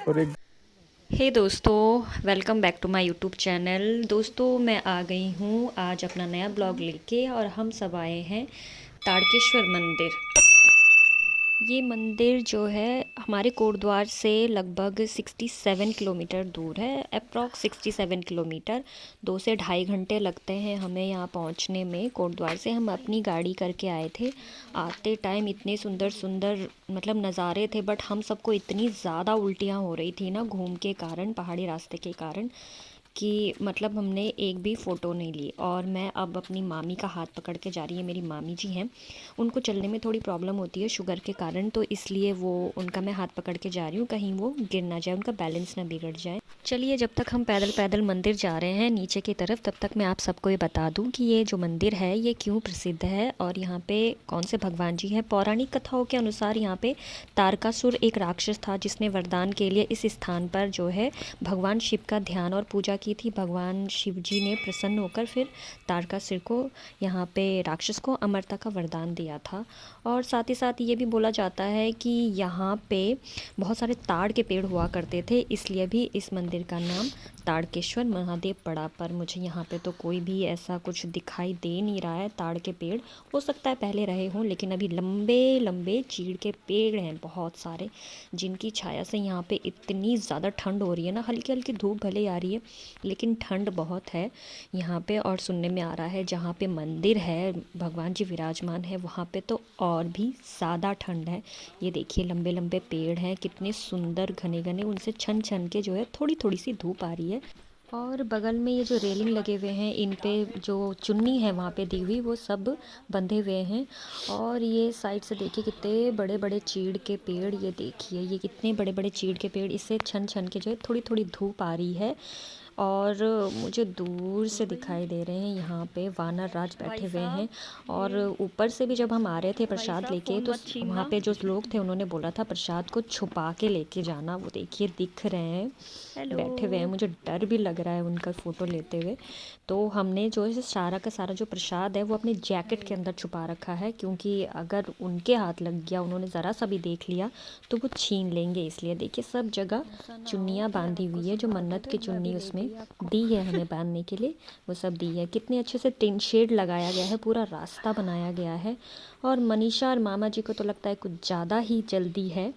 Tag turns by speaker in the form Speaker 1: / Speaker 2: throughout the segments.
Speaker 1: और एक
Speaker 2: हे दोस्तों, welcome back to my YouTube channel. दोस्तों, मैं आ गई हूँ आज अपना नया ब्लॉग लेके और हम सब आए हैं ताड़केश्वर मंदिर। ये मंदिर जो है हमारे कोटद्वार से लगभग 67 किलोमीटर दूर है। अप्रॉक्स 67 किलोमीटर, 2 से ढाई घंटे लगते हैं हमें यहाँ पहुँचने में। कोटद्वार से हम अपनी गाड़ी करके आए थे। आते टाइम इतने सुंदर सुंदर मतलब नज़ारे थे, बट हम सबको इतनी ज़्यादा उल्टियाँ हो रही थी ना घूम के कारण, पहाड़ी रास्ते के कारण, कि मतलब हमने एक भी फ़ोटो नहीं ली। और मैं अब अपनी मामी का हाथ पकड़ के जा रही है। मेरी मामी जी हैं, उनको चलने में थोड़ी प्रॉब्लम होती है शुगर के कारण, तो इसलिए वो उनका मैं हाथ पकड़ के जा रही हूँ, कहीं वो गिर ना जाए, उनका बैलेंस ना बिगड़ जाए। चलिए, जब तक हम पैदल पैदल मंदिर जा रहे हैं नीचे की तरफ, तब तक मैं आप सबको ये बता दूं कि ये जो मंदिर है ये क्यों प्रसिद्ध है और यहाँ पे कौन से भगवान जी हैं। पौराणिक कथाओं के अनुसार यहाँ पे तारकासुर एक राक्षस था जिसने वरदान के लिए इस स्थान पर जो है भगवान शिव का ध्यान और पूजा की थी। भगवान शिव जी ने प्रसन्न होकर फिर तारकासुर को, यहाँ पे राक्षस को, अमरता का वरदान दिया था। और साथ ही साथ ये भी बोला जाता है कि यहाँ पे बहुत सारे ताड़ के पेड़ हुआ करते थे, इसलिए भी इस मंदिर का नाम ताड़केश्वर महादेव पड़ा। पर मुझे यहाँ पे तो कोई भी ऐसा कुछ दिखाई दे नहीं रहा है ताड़ के पेड़। हो सकता है पहले रहे हों, लेकिन अभी लंबे लंबे चीड़ के पेड़ हैं बहुत सारे, जिनकी छाया से यहाँ पे इतनी ज़्यादा ठंड हो रही है ना। हल्की हल्की धूप भले आ रही है, लेकिन ठंड बहुत है यहाँ पे। और सुनने में आ रहा है जहाँ पे मंदिर है, भगवान जी विराजमान है, वहाँ पे तो और भी ज़्यादा ठंड है। ये देखिए, लंबे लंबे पेड़ हैं, कितने सुंदर घने घने, उनसे छन छन के जो है थोड़ी थोड़ी सी धूप आ रही है। और बगल में ये जो रेलिंग लगे हुए हैं, इन पे जो चुन्नी है वहाँ पे दी हुई, वो सब बंधे हुए हैं। और ये साइड से देखिए कितने बड़े बड़े चीड़ के पेड़, ये देखिए ये कितने बड़े बड़े चीड़ के पेड़, इससे छन छन के जो है थोड़ी थोड़ी धूप आ रही है। और मुझे दूर से दिखाई दे रहे हैं यहाँ पे वानर राज बैठे हुए हैं। और ऊपर से भी जब हम आ रहे थे प्रसाद लेके, तो वहाँ पे जो लोग थे उन्होंने बोला था प्रसाद को छुपा के लेके जाना। वो देखिए दिख रहे हैं, बैठे हुए हैं। मुझे डर भी लग रहा है उनका फ़ोटो लेते हुए। तो हमने जो है सारा का सारा जो प्रसाद है वो अपने जैकेट के अंदर छुपा रखा है, क्योंकि अगर उनके हाथ लग गया, उन्होंने ज़रा सा भी देख लिया, तो वो छीन लेंगे। इसलिए देखिए सब जगह चुन्नियाँ बांधी हुई है, जो मन्नत की चुन्नी उसमें दी है हमें बांधने के लिए, वो सब दी है। कितने अच्छे से टिन शेड लगाया गया है, पूरा रास्ता बनाया गया है। और मनीषा और मामा जी को तो लगता है कुछ ज़्यादा ही जल्दी है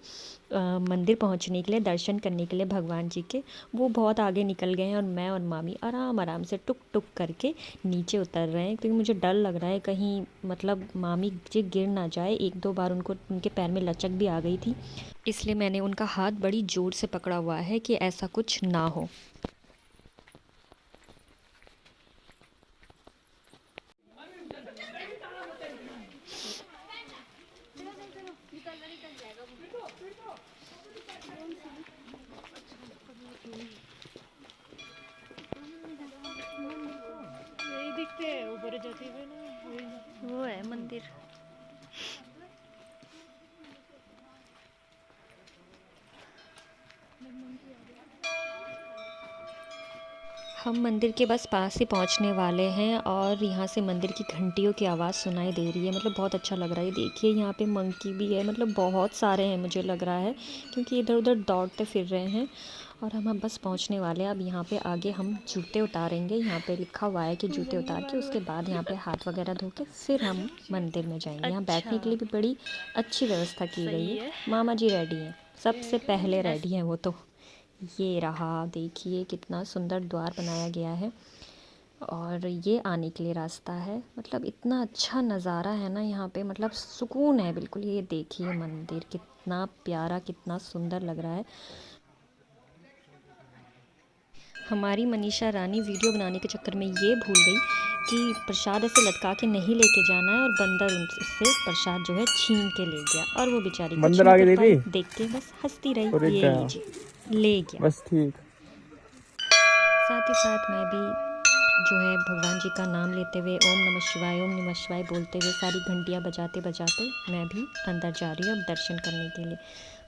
Speaker 2: मंदिर पहुंचने के लिए, दर्शन करने के लिए भगवान जी के। वो बहुत आगे निकल गए हैं और मैं और मामी आराम आराम से टुक टुक करके नीचे उतर रहे हैं, क्योंकि मुझे डर लग रहा है कहीं मतलब मामी जी गिर ना जाए। एक दो बार उनको, उनके पैर में लचक भी आ गई थी, इसलिए मैंने उनका हाथ बड़ी ज़ोर से पकड़ा हुआ है कि ऐसा कुछ ना हो।
Speaker 3: यही दिखते हैं ऊपर जाते हुए ना,
Speaker 2: वो है मंदिर। हम मंदिर के बस पास ही पहुंचने वाले हैं और यहाँ से मंदिर की घंटियों की आवाज़ सुनाई दे रही है। मतलब बहुत अच्छा लग रहा है। देखिए यहाँ पे मंकी भी है, मतलब बहुत सारे हैं मुझे लग रहा है, क्योंकि इधर उधर दौड़ते फिर रहे हैं। और हम अब बस पहुंचने वाले हैं। अब यहाँ पे आगे हम जूते उतारेंगे। यहाँ पे लिखा हुआ है कि जूते उतार के उसके बाद यहाँ पे हाथ वगैरह धो के फिर हम मंदिर में जाएंगे। यहाँ बैठने के लिए भी बड़ी अच्छी व्यवस्था की गई है। मामा जी रेडी हैं, सबसे पहले रेडी हैं वो तो। ये रहा, देखिए कितना सुंदर द्वार बनाया गया है और ये आने के लिए रास्ता है। मतलब इतना अच्छा नज़ारा है ना यहाँ पे, मतलब सुकून है बिल्कुल। ये देखिए मंदिर कितना प्यारा, कितना सुंदर लग रहा है। हमारी मनीषा रानी वीडियो बनाने के चक्कर में ये भूल गई कि प्रसाद ऐसे लटका के नहीं लेके जाना है, और बंदर उससे प्रसाद जो है छीन के ले गया, और वो बेचारी कुछ
Speaker 1: बंदर
Speaker 2: नहीं
Speaker 1: आगे
Speaker 2: कर
Speaker 1: दीदी
Speaker 2: पाई, देख के बस हंसती रही।
Speaker 1: और एक
Speaker 2: ये
Speaker 1: गया।
Speaker 2: लीजिए, ले गया।
Speaker 1: बस ठीक।
Speaker 2: साथ ही साथ मैं भी जो है भगवान जी का नाम लेते हुए ओम नमः शिवाय, ओम नमः शिवाय बोलते हुए, सारी घंटियाँ बजाते बजाते मैं भी अंदर जा रही हूँ अब दर्शन करने के लिए।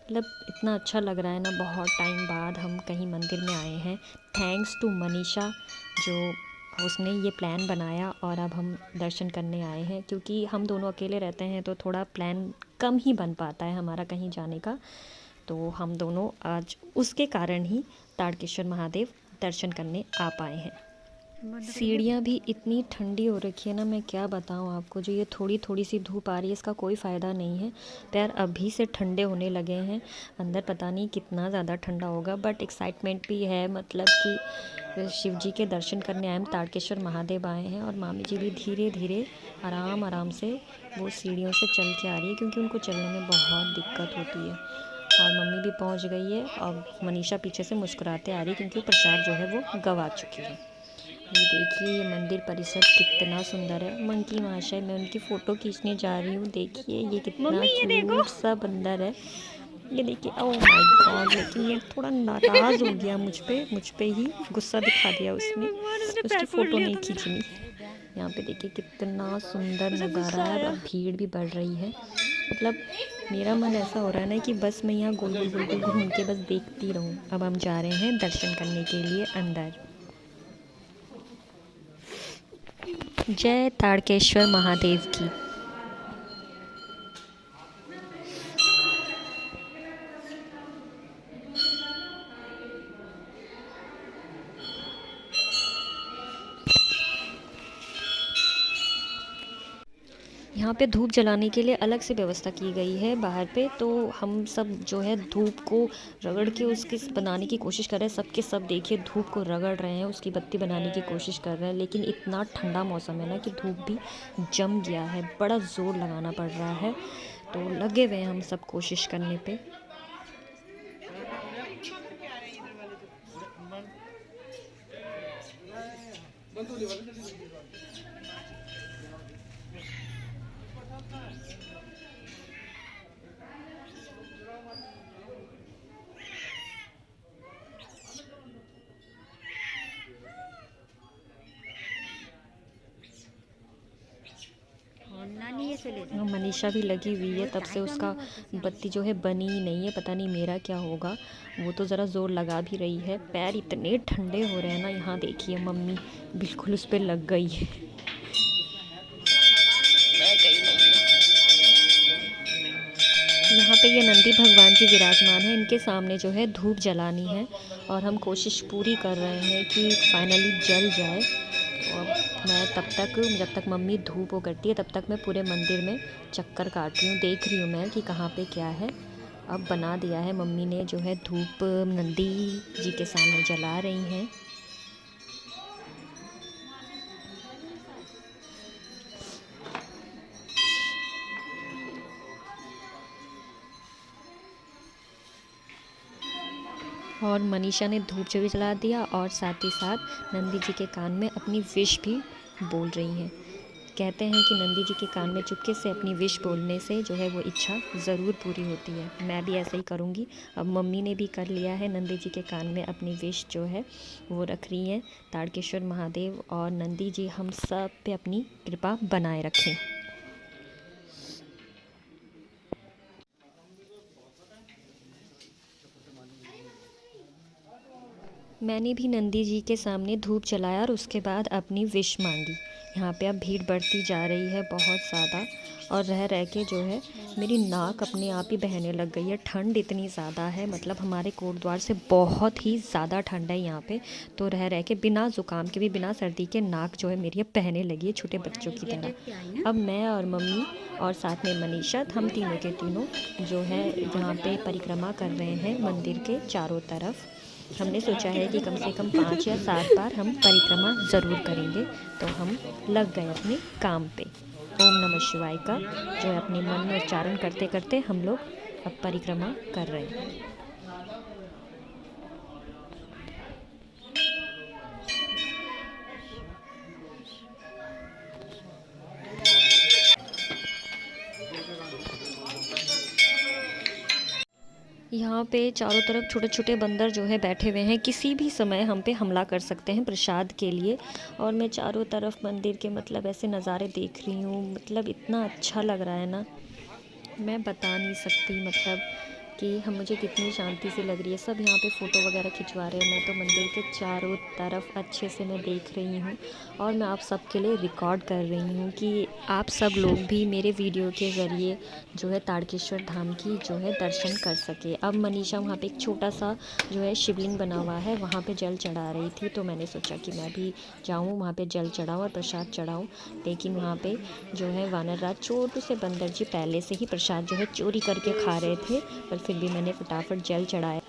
Speaker 2: मतलब इतना अच्छा लग रहा है ना, बहुत टाइम बाद हम कहीं मंदिर में आए हैं। थैंक्स टू मनीषा, जो उसने ये प्लान बनाया और अब हम दर्शन करने आए हैं। क्योंकि हम दोनों अकेले रहते हैं तो थोड़ा प्लान कम ही बन पाता है हमारा कहीं जाने का। तो हम दोनों आज उसके कारण ही ताड़केश्वर महादेव दर्शन करने आ पाए हैं। सीढ़ियाँ भी इतनी ठंडी हो रखी है ना, मैं क्या बताऊँ आपको। जो ये थोड़ी थोड़ी सी धूप आ रही है इसका कोई फ़ायदा नहीं है, पैर अभी से ठंडे होने लगे हैं। अंदर पता नहीं कितना ज़्यादा ठंडा होगा, बट एक्साइटमेंट भी है, मतलब कि शिव जी के दर्शन करने आए हम, ताड़केश्वर महादेव आए हैं। और मामी जी भी धीरे धीरे आराम आराम से वो सीढ़ियों से चल के आ रही है, क्योंकि उनको चलने में बहुत दिक्कत होती है। और मम्मी भी पहुंच गई है और मनीषा पीछे से मुस्कुराते आ रही है, क्योंकि प्रसाद जो है वो गवा चुकी है। ये देखिए ये मंदिर परिसर कितना सुंदर है। मंकी महाशय, मैं उनकी फ़ोटो खींचने जा रही हूँ। देखिए ये कितना क्यूट सा बंदर है। ये देखिए, ओह माय गॉड, लेकिन ये थोड़ा नाराज़ हो गया मुझ पे ही गुस्सा दिखा दिया उसने, उसकी फ़ोटो नहीं खींचनी। यहाँ पे देखिए कितना सुंदर नज़ारा है। अब भीड़ भी बढ़ रही है, मतलब मेरा मन ऐसा हो रहा है ना कि बस मैं यहाँ गोल गोल गोल गोल घूम के बस देखती रहूँ। अब हम जा रहे हैं दर्शन करने के लिए अंदर। जय ताड़केश्वर महादेव की। यहाँ पे धूप जलाने के लिए अलग से व्यवस्था की गई है बाहर पे, तो हम सब जो है धूप को रगड़ के उसके बनाने की कोशिश कर रहे हैं। सबके सब देखिए धूप को रगड़ रहे हैं, उसकी बत्ती बनाने की कोशिश कर रहे हैं। लेकिन इतना ठंडा मौसम है ना कि धूप भी जम गया है, बड़ा ज़ोर लगाना पड़ रहा है। तो लगे हुए हैं हम सब कोशिश करने पे। मनीषा भी लगी हुई है, तब से उसका बत्ती जो है बनी ही नहीं है। पता नहीं मेरा क्या होगा। वो तो ज़रा ज़ोर लगा भी रही है। पैर इतने ठंडे हो रहे हैं ना, यहाँ देखिए मम्मी बिल्कुल उस पर लग गई है। यहाँ पे ये नंदी भगवान जी विराजमान हैं, इनके सामने जो है धूप जलानी है और हम कोशिश पूरी कर रहे हैं कि फाइनली जल जाए। और मैं तब तक, जब तक मम्मी धूप वो करती है तब तक मैं पूरे मंदिर में चक्कर काट रही हूँ, देख रही हूँ मैं कि कहाँ पे क्या है। अब बना दिया है मम्मी ने, जो है धूप नंदी जी के सामने जला रही हैं। और मनीषा ने धूप जो भी जला दिया और साथ ही साथ नंदी जी के कान में अपनी विश भी बोल रही हैं। कहते हैं कि नंदी जी के कान में चुपके से अपनी विश बोलने से जो है वो इच्छा ज़रूर पूरी होती है। मैं भी ऐसा ही करूँगी। अब मम्मी ने भी कर लिया है, नंदी जी के कान में अपनी विश जो है वो रख रही हैं। ताड़केश्वर महादेव और नंदी जी हम सब पे अपनी कृपा बनाए रखें। मैंने भी नंदी जी के सामने धूप जलाया और उसके बाद अपनी विश मांगी। यहाँ पे अब भीड़ बढ़ती जा रही है बहुत ज़्यादा, और रह रह के जो है मेरी नाक अपने आप ही बहने लग गई है। ठंड इतनी ज़्यादा है, मतलब हमारे कोटद्वार से बहुत ही ज़्यादा ठंड है यहाँ पे। तो रह रह के बिना ज़ुकाम के भी, बिना सर्दी के, नाक जो है मेरी अब बहने लगी है छोटे बच्चों की तरह। अब मैं और मम्मी और साथ में मनीषा, हम तीनों के तीनों जो है यहाँ पे परिक्रमा कर रहे हैं मंदिर के चारों तरफ। हमने सोचा है कि कम से कम 5 या 7 बार हम परिक्रमा ज़रूर करेंगे। तो हम लग गए अपने काम पे। ओम नमः शिवाय का जो है अपने मन में उच्चारण करते करते हम लोग अब परिक्रमा कर रहे हैं। यहाँ पे चारों तरफ छोटे छोटे बंदर जो है बैठे हुए हैं, किसी भी समय हम पे हमला कर सकते हैं प्रसाद के लिए। और मैं चारों तरफ मंदिर के मतलब ऐसे नज़ारे देख रही हूँ, मतलब इतना अच्छा लग रहा है ना, मैं बता नहीं सकती। मतलब कि हम मुझे कितनी शांति सी लग रही है। सब यहाँ पे फ़ोटो वगैरह खिंचवा रहे हैं। मैं तो मंदिर के चारों तरफ अच्छे से मैं देख रही हूँ और मैं आप सबके लिए रिकॉर्ड कर रही हूँ कि आप सब लोग भी मेरे वीडियो के ज़रिए जो है ताड़केश्वर धाम की जो है दर्शन कर सके। अब मनीषा वहाँ पे एक छोटा सा जो है शिवलिंग बना हुआ है, वहाँ पे जल चढ़ा रही थी, तो मैंने सोचा कि मैं भी जाऊँ वहाँ पे जल चढ़ाऊँ और प्रसाद चढ़ाऊँ। लेकिन वहाँ पे जो है वानर राज छोटू से बंदर जी पहले से ही प्रसाद जो है चोरी करके खा रहे थे, पर फिर भी मैंने फटाफट जल चढ़ाया।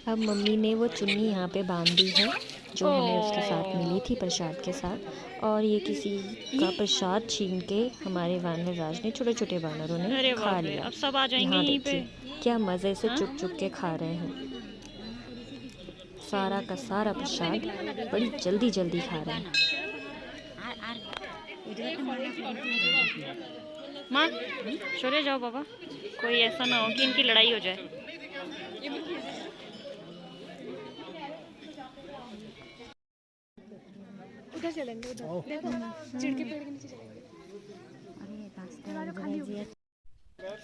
Speaker 2: अब मम्मी ने वो चुन्नी यहाँ पे बांध दी है जो हमें उसके साथ मिली थी प्रसाद के साथ, और ये किसी का प्रसाद छीन के हमारे वानर राज ने, छोटे छोटे वानरों ने
Speaker 3: अरे
Speaker 2: खा
Speaker 3: बाप रे,
Speaker 2: लिया।
Speaker 3: अब सब आ जाएंगे
Speaker 2: यहाँ
Speaker 3: यहीं पे।
Speaker 2: देखिए क्या मज़े से चुप चुप के खा रहे हैं। सारा का सारा प्रसाद बड़ी जल्दी जल्दी खा रहे हैं।
Speaker 3: माँ चले जाओ बाबा, कोई ऐसा ना हो कि इनकी लड़ाई हो जाए।
Speaker 1: उधर चलेंगे, उधर देखो चिड़ के पेड़ के नीचे चलेंगे।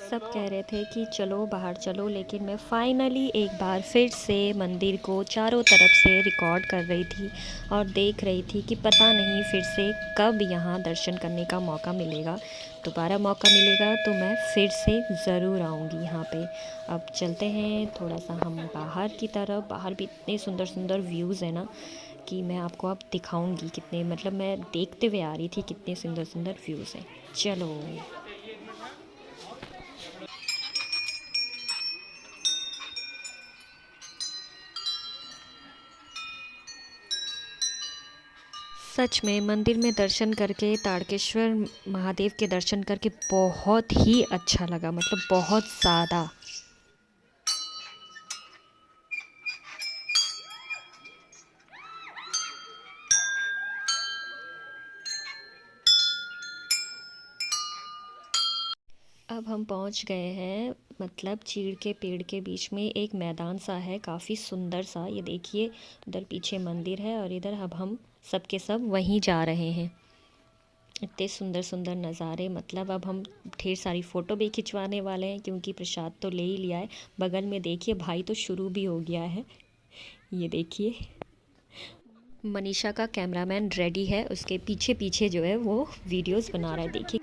Speaker 2: सब कह रहे थे कि चलो बाहर चलो, लेकिन मैं फाइनली एक बार फिर से मंदिर को चारों तरफ से रिकॉर्ड कर रही थी और देख रही थी कि पता नहीं फिर से कब यहाँ दर्शन करने का मौका मिलेगा। दोबारा मौका मिलेगा तो मैं फिर से ज़रूर आऊँगी यहाँ पे। अब चलते हैं थोड़ा सा हम बाहर की तरफ। बाहर भी इतने सुंदर सुंदर व्यूज़ है ना कि मैं आपको अब दिखाऊंगी कितने, मतलब मैं देखते हुए आ रही थी कितने सुंदर सुंदर व्यूज़ हैं। चलो सच में मंदिर में दर्शन करके, ताड़केश्वर महादेव के दर्शन करके बहुत ही अच्छा लगा, मतलब बहुत ज़्यादा। अब हम पहुंच गए हैं, मतलब चीड़ के पेड़ के बीच में एक मैदान सा है, काफ़ी सुंदर सा। ये देखिए उधर पीछे मंदिर है और इधर अब हम सब के सब वहीं जा रहे हैं। इतने सुंदर सुंदर नज़ारे, मतलब अब हम ढेर सारी फ़ोटो भी खिंचवाने वाले हैं क्योंकि प्रसाद तो ले ही लिया है। बगल में देखिए भाई तो शुरू भी हो गया है। ये देखिए मनीषा का कैमरामैन रेडी है, उसके पीछे पीछे जो है वो वीडियोस बना रहा है। देखिए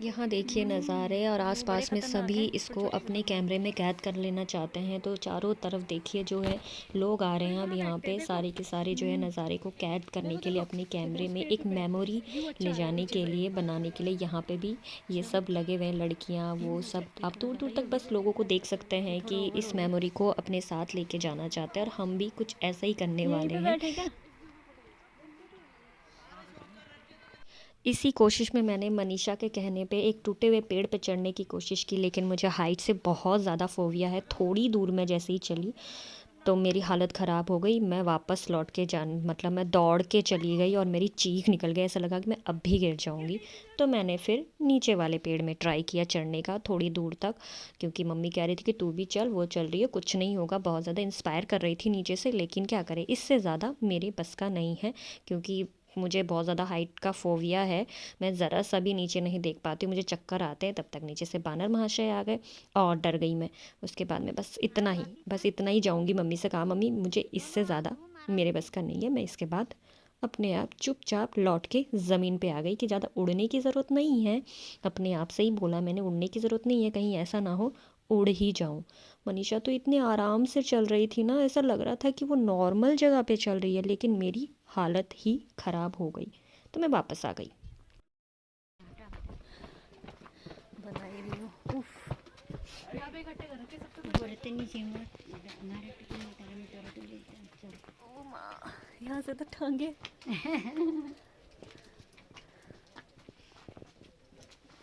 Speaker 2: यहाँ देखिए नज़ारे, और आसपास में सभी इसको अपने कैमरे में कैद कर लेना चाहते हैं। तो चारों तरफ देखिए जो है लोग आ रहे हैं अब यहाँ पे, सारे के सारे जो है नज़ारे को कैद करने के लिए, अपने कैमरे में एक मेमोरी ले जाने के लिए, बनाने के लिए। यहाँ पे भी ये सब लगे हुए हैं, लड़कियाँ वो सब। आप दूर दूर तक बस लोगों को देख सकते हैं कि इस मेमोरी को अपने साथ लेके जाना चाहते हैं, और हम भी कुछ ऐसा ही करने वाले हैं। इसी कोशिश में मैंने मनीषा के कहने पे एक टूटे हुए पेड़ पे चढ़ने की कोशिश की, लेकिन मुझे हाइट से बहुत ज़्यादा फ़ोबिया है। थोड़ी दूर मैं जैसे ही चली तो मेरी हालत ख़राब हो गई। मैं वापस लौट के मतलब मैं दौड़ के चली गई और मेरी चीख निकल गई। ऐसा लगा कि मैं अब भी गिर जाऊंगी। तो मैंने फिर नीचे वाले पेड़ में ट्राई किया चढ़ने का थोड़ी दूर तक, क्योंकि मम्मी कह रही थी कि तू भी चल, वो चल रही है कुछ नहीं होगा। बहुत ज़्यादा इंस्पायर कर रही थी नीचे से, लेकिन क्या करें, इससे ज़्यादा मेरे बस का नहीं है, क्योंकि मुझे बहुत ज़्यादा हाइट का फ़ोबिया है। मैं ज़रा सा भी नीचे नहीं देख पाती, मुझे चक्कर आते हैं। तब तक नीचे से बानर महाशय आ गए और डर गई मैं। उसके बाद में बस इतना ही जाऊंगी। मम्मी से कहा मम्मी मुझे इससे ज़्यादा मेरे बस का नहीं है। मैं इसके बाद अपने आप चुपचाप लौट के ज़मीन पे आ गई कि ज़्यादा उड़ने की ज़रूरत नहीं है। अपने आप से ही बोला मैंने, उड़ने की ज़रूरत नहीं है, कहीं ऐसा ना हो उड़ ही जाऊं। मनीषा तो इतने आराम से चल रही थी ना, ऐसा लग रहा था कि वो नॉर्मल जगह पे चल रही है, लेकिन मेरी हालत ही ख़राब हो गई। तो मैं वापस आ गई। यहाँ से तो टांगे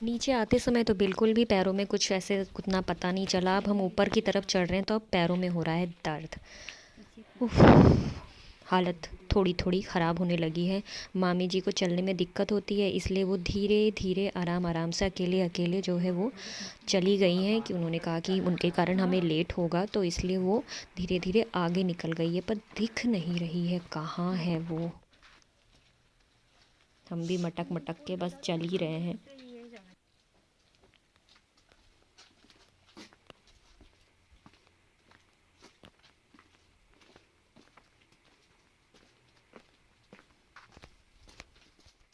Speaker 2: नीचे आते समय तो बिल्कुल भी पैरों में कुछ ऐसे उतना पता नहीं चला। अब हम ऊपर की तरफ चढ़ रहे हैं तो अब पैरों में हो रहा है दर्द। उफ, हालत थोड़ी थोड़ी ख़राब होने लगी है। मामी जी को चलने में दिक्कत होती है, इसलिए वो धीरे धीरे आराम आराम से अकेले अकेले जो है वो चली गई हैं, कि उन्होंने कहा कि उनके कारण हमें लेट होगा, तो इसलिए वो धीरे धीरे आगे निकल गई है। पर दिख नहीं रही है, कहाँ है वो। हम भी मटक मटक के बस चल ही रहे हैं।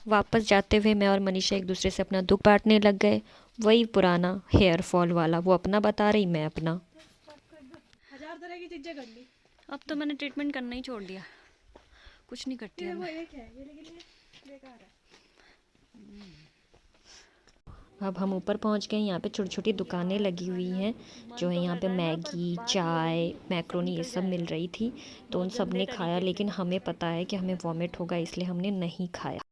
Speaker 2: वापस जाते हुए मैं और मनीषा एक दूसरे से अपना दुख बांटने लग गए। वही पुराना हेयर फॉल वाला, वो अपना बता रही, मैं अपना।
Speaker 1: 1000 तरह की चीजें कर ली।
Speaker 3: अब तो मैंने ट्रीटमेंट करना ही छोड़ दिया, कुछ नहीं करती
Speaker 1: ये
Speaker 3: अब
Speaker 1: वो
Speaker 3: मैं।
Speaker 1: एक है ये, लेकिन ये बेकार है।
Speaker 2: अब हम ऊपर पहुंच गए। यहाँ पे छोटी छोटी दुकानें लगी हुई हैं, जो है यहाँ पे मैगी, चाय, मैक्रोनी ये सब मिल रही थी। तो उन सब ने खाया, लेकिन हमें पता है कि हमें वॉमिट होगा, इसलिए हमने नहीं खाया।